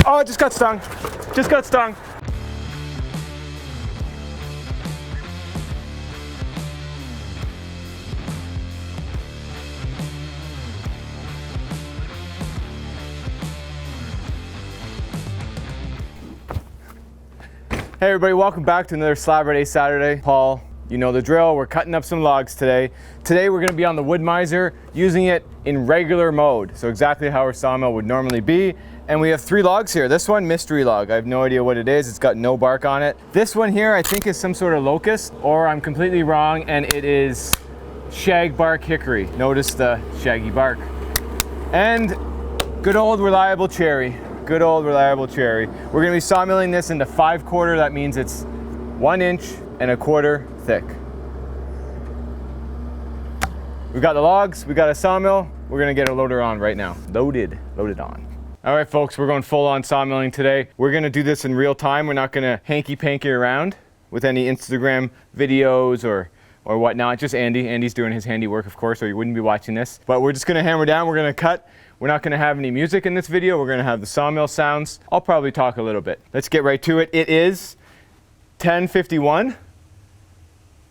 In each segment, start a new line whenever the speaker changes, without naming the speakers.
Oh, just got stung. Just got stung. Hey everybody, welcome back to another Slaburday Saturday. Paul, you know the drill. We're cutting up some logs today. Today we're going to be on the Woodmizer, using it in regular mode. So exactly how our sawmill would normally be. And we have 3 logs here. This one, mystery log. I have no idea what it is. It's got no bark on it. This one here, I think is some sort of locust, or I'm completely wrong, and it is shagbark hickory. Notice the shaggy bark. And good old reliable cherry. Good old reliable cherry. We're gonna be sawmilling this into 5/4. That means it's 1 1/4 inch thick. We've got the logs, we got a sawmill. We're gonna get a loader on right now. Loaded on. All right, folks, we're going full on sawmilling today. We're gonna do this in real time. We're not gonna hanky-panky around with any Instagram videos or whatnot. Just Andy. Andy's doing his handiwork, of course, or you wouldn't be watching this. But we're just gonna hammer down, we're gonna cut. We're not gonna have any music in this video. We're gonna have the sawmill sounds. I'll probably talk a little bit. Let's get right to it. It is 10:51,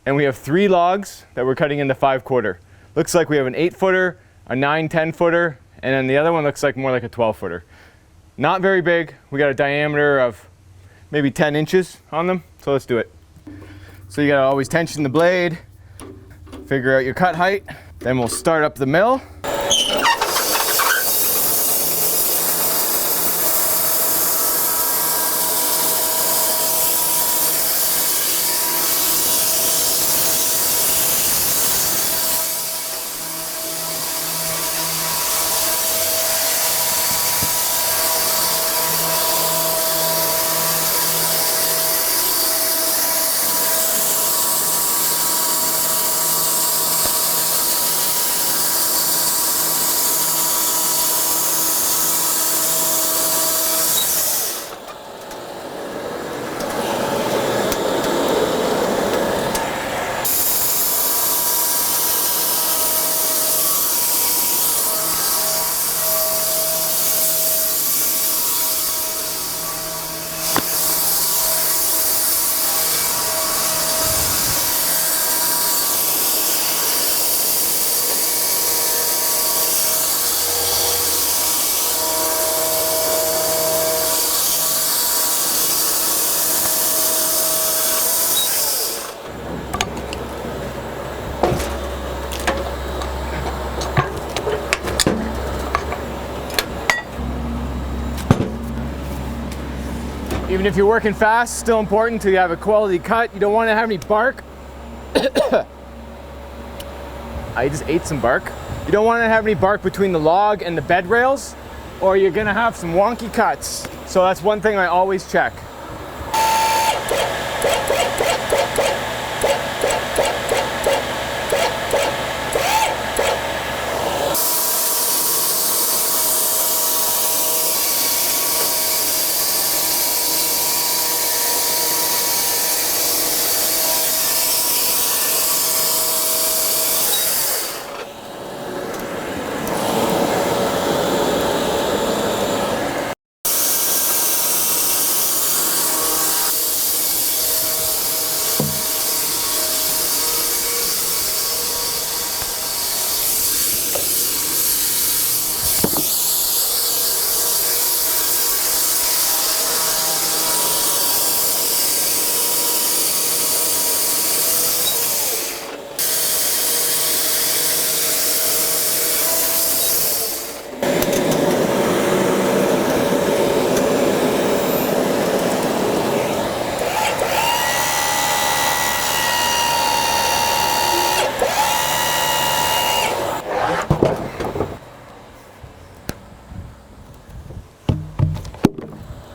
and we have 3 logs that we're cutting into 5/4. Looks like we have an 8-footer, a 9-10-footer, and then the other one looks like more like a 12-footer. Not very big. We got a diameter of maybe 10 inches on them, so let's do it. So you gotta always tension the blade, figure out your cut height, then we'll start up the mill. Even if you're working fast, still important to have a quality cut. You don't want to have any bark. I just ate some bark. You don't want to have any bark between the log and the bed rails, or you're gonna have some wonky cuts. So that's one thing I always check.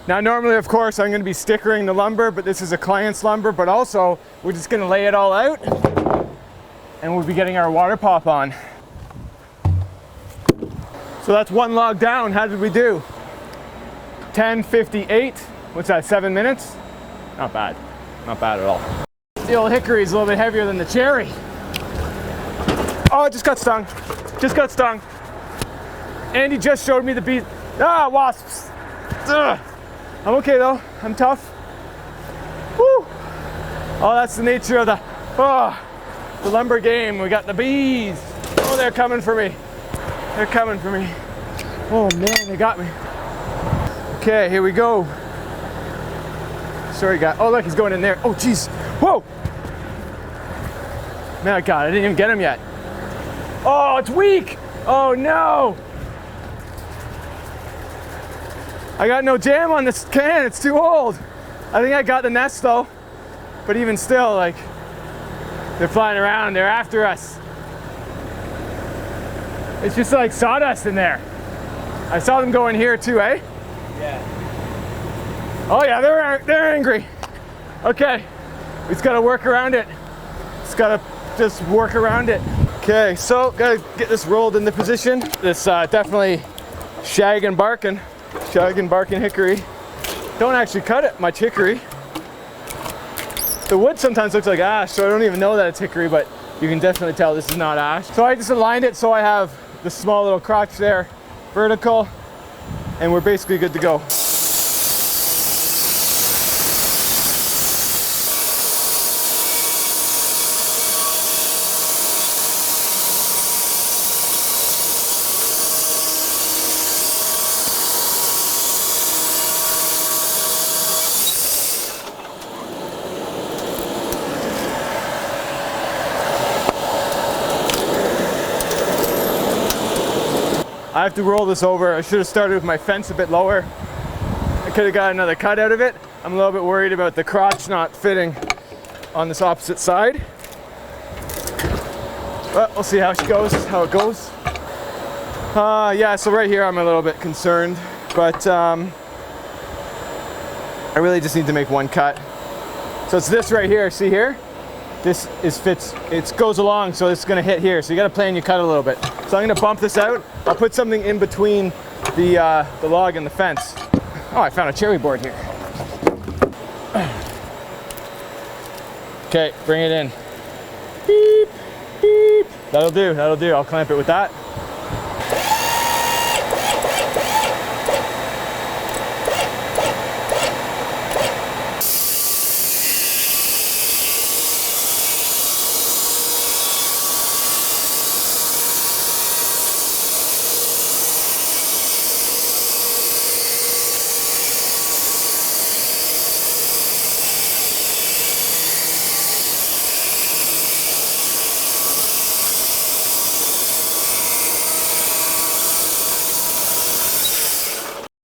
Now normally, of course, I'm going to be stickering the lumber, but this is a client's lumber, but also we're just going to lay it all out and we'll be getting our water pop on. So that's 1 log down. How did we do? 10:58. What's that, 7 minutes? Not bad. Not bad at all. The old hickory is a little bit heavier than the cherry. Oh, it just got stung. Just got stung. Andy just showed me the wasps. Ugh. I'm okay though. I'm tough. Woo. Oh, that's the nature of the lumber game. We got the bees. Oh, they're coming for me. They're coming for me. Oh man, they got me. Okay, here we go. Sorry, guy. Oh, look, he's going in there. Oh, jeez. Whoa. Man, God, I didn't even get him yet. Oh, it's weak. Oh no. I got no jam on this can. It's too old. I think I got the nest though. But even still, like, they're flying around. They're after us. It's just like sawdust in there. I saw them go in here too, eh? Yeah. Oh yeah, they're angry. Okay, we just gotta work around it. Just work around it. Okay, so gotta get this rolled into position. This definitely shag and barking hickory. Don't actually cut it much hickory. The wood sometimes looks like ash, so I don't even know that it's hickory, but you can definitely tell this is not ash. So I just aligned it so I have the small little crotch there vertical, and we're basically good to go. I have to roll this over. I should have started with my fence a bit lower. I could have got another cut out of it. I'm a little bit worried about the crotch not fitting on this opposite side. But we'll see how it goes. Yeah, so right here I'm a little bit concerned, but I really just need to make one cut. So it's this right here, see here? This fits, it goes along, so it's gonna hit here. So you gotta plan your cut a little bit. So I'm gonna bump this out. I'll put something in between the log and the fence. Oh, I found a cherry board here. Okay, bring it in. Beep, beep. That'll do. I'll clamp it with that.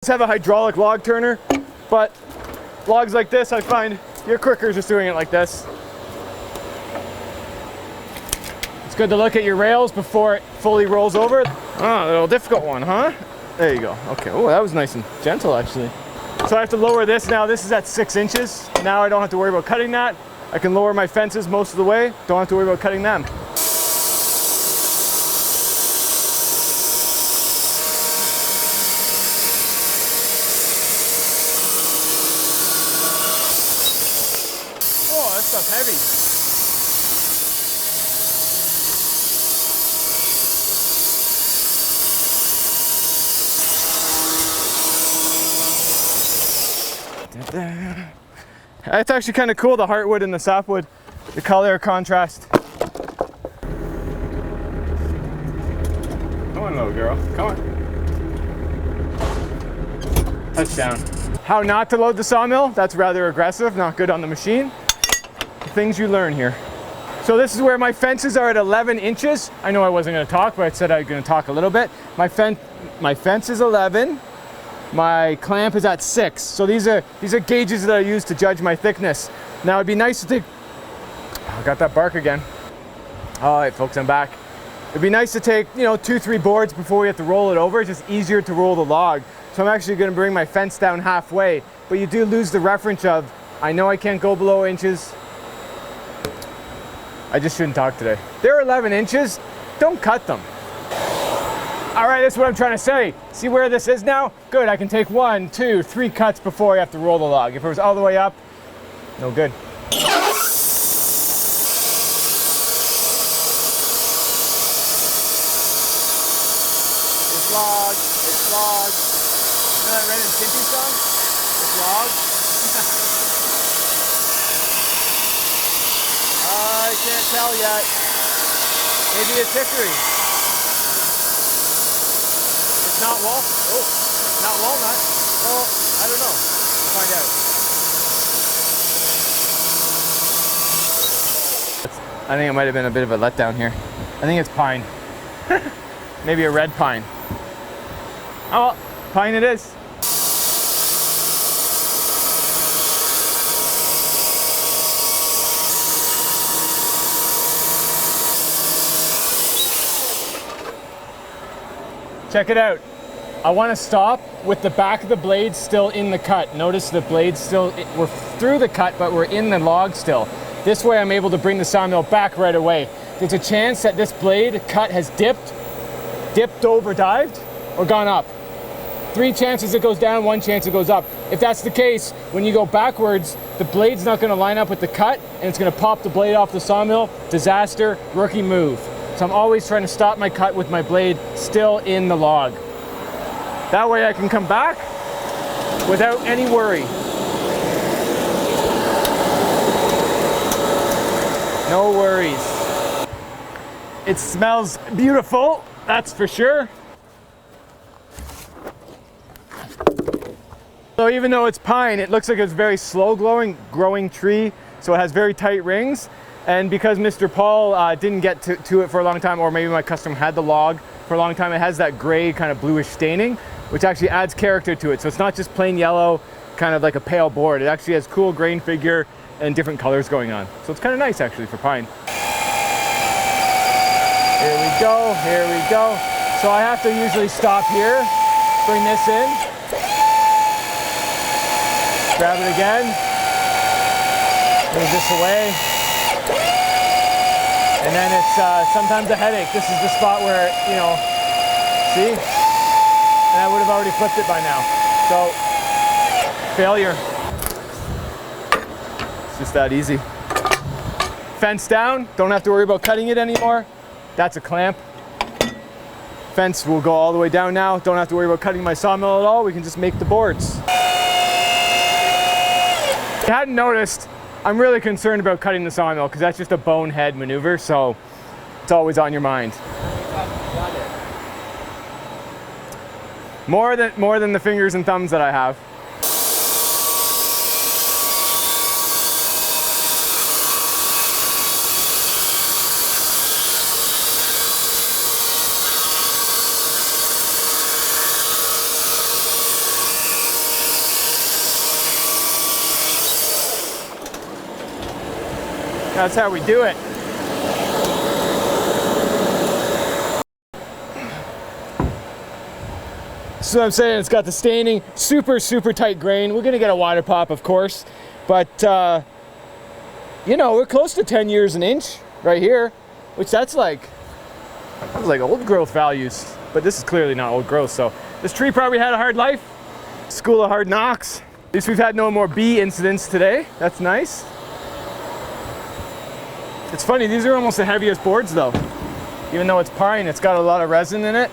Have a hydraulic log turner, but logs like this, I find you're quicker just doing it like this. It's good to look at your rails before it fully rolls over. Oh, a little difficult one, huh? There you go. Okay. Oh, that was nice and gentle actually. So I have to lower this now. This is at 6 inches. Now I don't have to worry about cutting that. I can lower my fences most of the way. Don't have to worry about cutting them. Oh, that stuff's heavy. It's actually kind of cool, the heartwood and the sapwood, the color contrast. Come on, little girl, come on. Touchdown. How not to load the sawmill, that's rather aggressive, not good on the machine. The things you learn here. So this is where my fences are at 11 inches. I know I wasn't gonna talk, but I said I was gonna talk a little bit. My fence is 11. My clamp is at 6. So these are gauges that I use to judge my thickness. Now it'd be nice to take, oh, I got that bark again. All right, folks, I'm back. It'd be nice to take, 2-3 boards before we have to roll it over. It's just easier to roll the log. So I'm actually gonna bring my fence down halfway, but you do lose the reference of, I know I can't go below inches. I just shouldn't talk today. They're 11 inches, don't cut them. All right, that's what I'm trying to say. See where this is now? Good, I can take 1, 2, 3 cuts before I have to roll the log. If it was all the way up, no good. It's log, that Ren and Stimpy song? With logs? I can't tell yet. Maybe it's hickory. It's not not walnut. Well, I don't know. We'll find out. I think it might have been a bit of a letdown here. I think it's pine. Maybe a red pine. Oh, well, pine it is. Check it out. I want to stop with the back of the blade still in the cut. Notice the blade still, we're through the cut, but we're in the log still. This way I'm able to bring the sawmill back right away. There's a chance that this blade cut has dipped over, dived, or gone up. 3 chances it goes down, 1 chance it goes up. If that's the case, when you go backwards, the blade's not gonna line up with the cut, and it's gonna pop the blade off the sawmill. Disaster, rookie move. So I'm always trying to stop my cut with my blade still in the log. That way I can come back without any worry. No worries. It smells beautiful, that's for sure. So even though it's pine, it looks like it's very slow growing tree, so it has very tight rings. And because Mr. Paul didn't get to it for a long time, or maybe my customer had the log for a long time, it has that gray kind of bluish staining, which actually adds character to it. So it's not just plain yellow, kind of like a pale board. It actually has cool grain figure and different colors going on. So it's kind of nice actually for pine. Here we go, here we go. So I have to usually stop here, bring this in, grab it again, move this away, and then it's sometimes a headache. This is the spot where, you know, see? And I would have already flipped it by now. So, failure. It's just that easy. Fence down, don't have to worry about cutting it anymore. That's a clamp. Fence will go all the way down now. Don't have to worry about cutting my sawmill at all. We can just make the boards. If you hadn't noticed, I'm really concerned about cutting the sawmill because that's just a bonehead maneuver, so it's always on your mind. More than the fingers and thumbs that I have. That's how we do it. So I'm saying it's got the staining, super tight grain. We're gonna get a wider pop, of course, but you know, we're close to 10 years an inch right here, which that's like old growth values, but this is clearly not old growth. So this tree probably had a hard life, school of hard knocks. At least we've had no more bee incidents today. That's nice. It's funny, these are almost the heaviest boards though. Even though it's pine, it's got a lot of resin in it,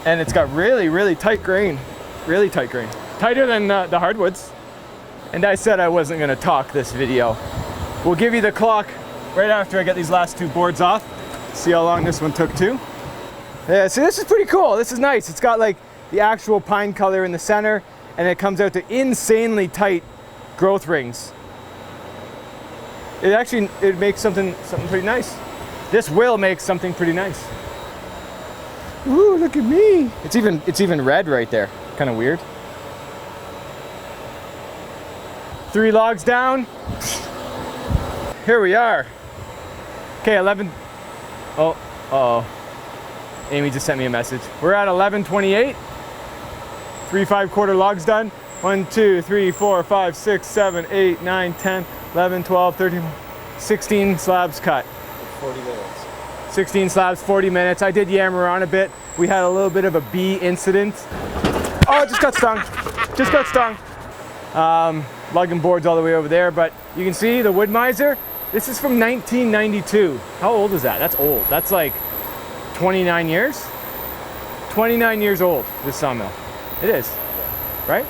and it's got really tight grain. Really tight grain. Tighter than the hardwoods. And I said I wasn't gonna talk this video. We'll give you the clock right after I get these last 2 boards off. See how long this one took too. Yeah, see, this is pretty cool. This is nice. It's got like the actual pine color in the center, and it comes out to insanely tight growth rings. It makes something pretty nice. This will make something pretty nice. Ooh, look at me. It's even red right there. Kind of weird. 3 logs down. Here we are. Okay, 11. Oh, uh-oh. Amy just sent me a message. We're at 11:28. 3 5/4 logs done. 1, 2, 3, 4, 5, 6, 7, 8, 9, 10, 11, 12, 13, 16 slabs cut.
40 minutes.
16 slabs, 40 minutes. I did yammer on a bit. We had a little bit of a bee incident. Oh, it just got stung. Just got stung. Lugging boards all the way over there, but you can see the Woodmizer. This is from 1992. How old is that? That's old. That's like 29 years? 29 years old, this sawmill. It is. right?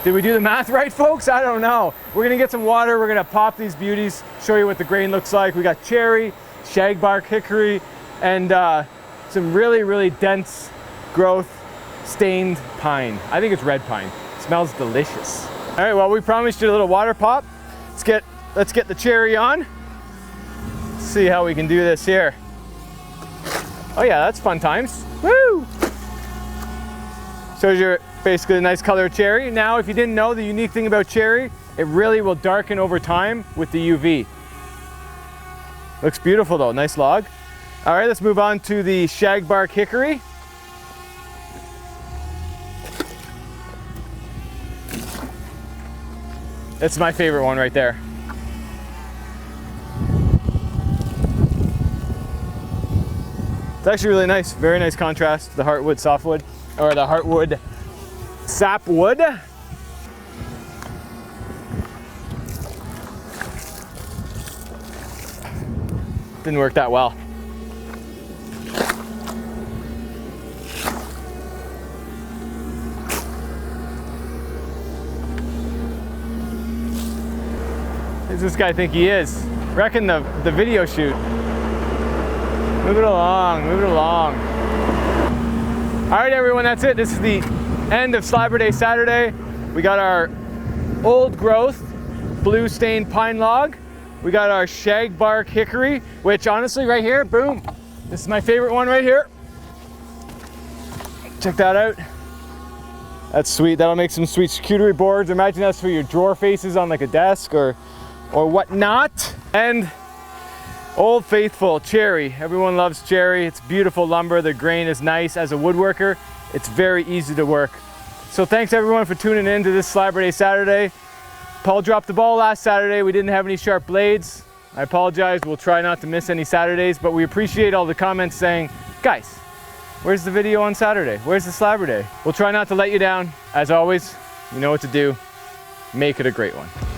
Did we do the math right, folks? I don't know. We're gonna get some water, we're gonna pop these beauties, show you what the grain looks like. We got cherry, shagbark hickory, and some really, really dense growth stained pine. I think it's red pine. It smells delicious. All right, well, we promised you a little water pop. Let's get the cherry on. Let's see how we can do this here. Oh yeah, that's fun times. Woo! Shows you basically a nice color of cherry. Now, if you didn't know, the unique thing about cherry, it really will darken over time with the UV. Looks beautiful though, nice log. All right, let's move on to the shagbark hickory. That's my favorite one right there. It's actually really nice, very nice contrast to the heartwood softwood, or the heartwood sapwood. Didn't work that well. Who does this guy think he is? Reckon the video shoot. Move it along, move it along. All right, everyone, that's it. This is the end of Slaburday Saturday. We got our old growth blue stained pine log. We got our shagbark hickory, which honestly right here, boom. This is my favorite one right here. Check that out. That's sweet. That'll make some sweet charcuterie boards. Imagine that's for your drawer faces on like a desk or whatnot. And Old Faithful cherry. Everyone loves cherry. It's beautiful lumber. The grain is nice. As a woodworker, it's very easy to work. So thanks everyone for tuning in to this Slaburday Saturday. Paul dropped the ball last Saturday. We didn't have any sharp blades. I apologize. We'll try not to miss any Saturdays, but we appreciate all the comments saying, guys, where's the video on Saturday? Where's the Slaburday? We'll try not to let you down. As always, you know what to do. Make it a great one.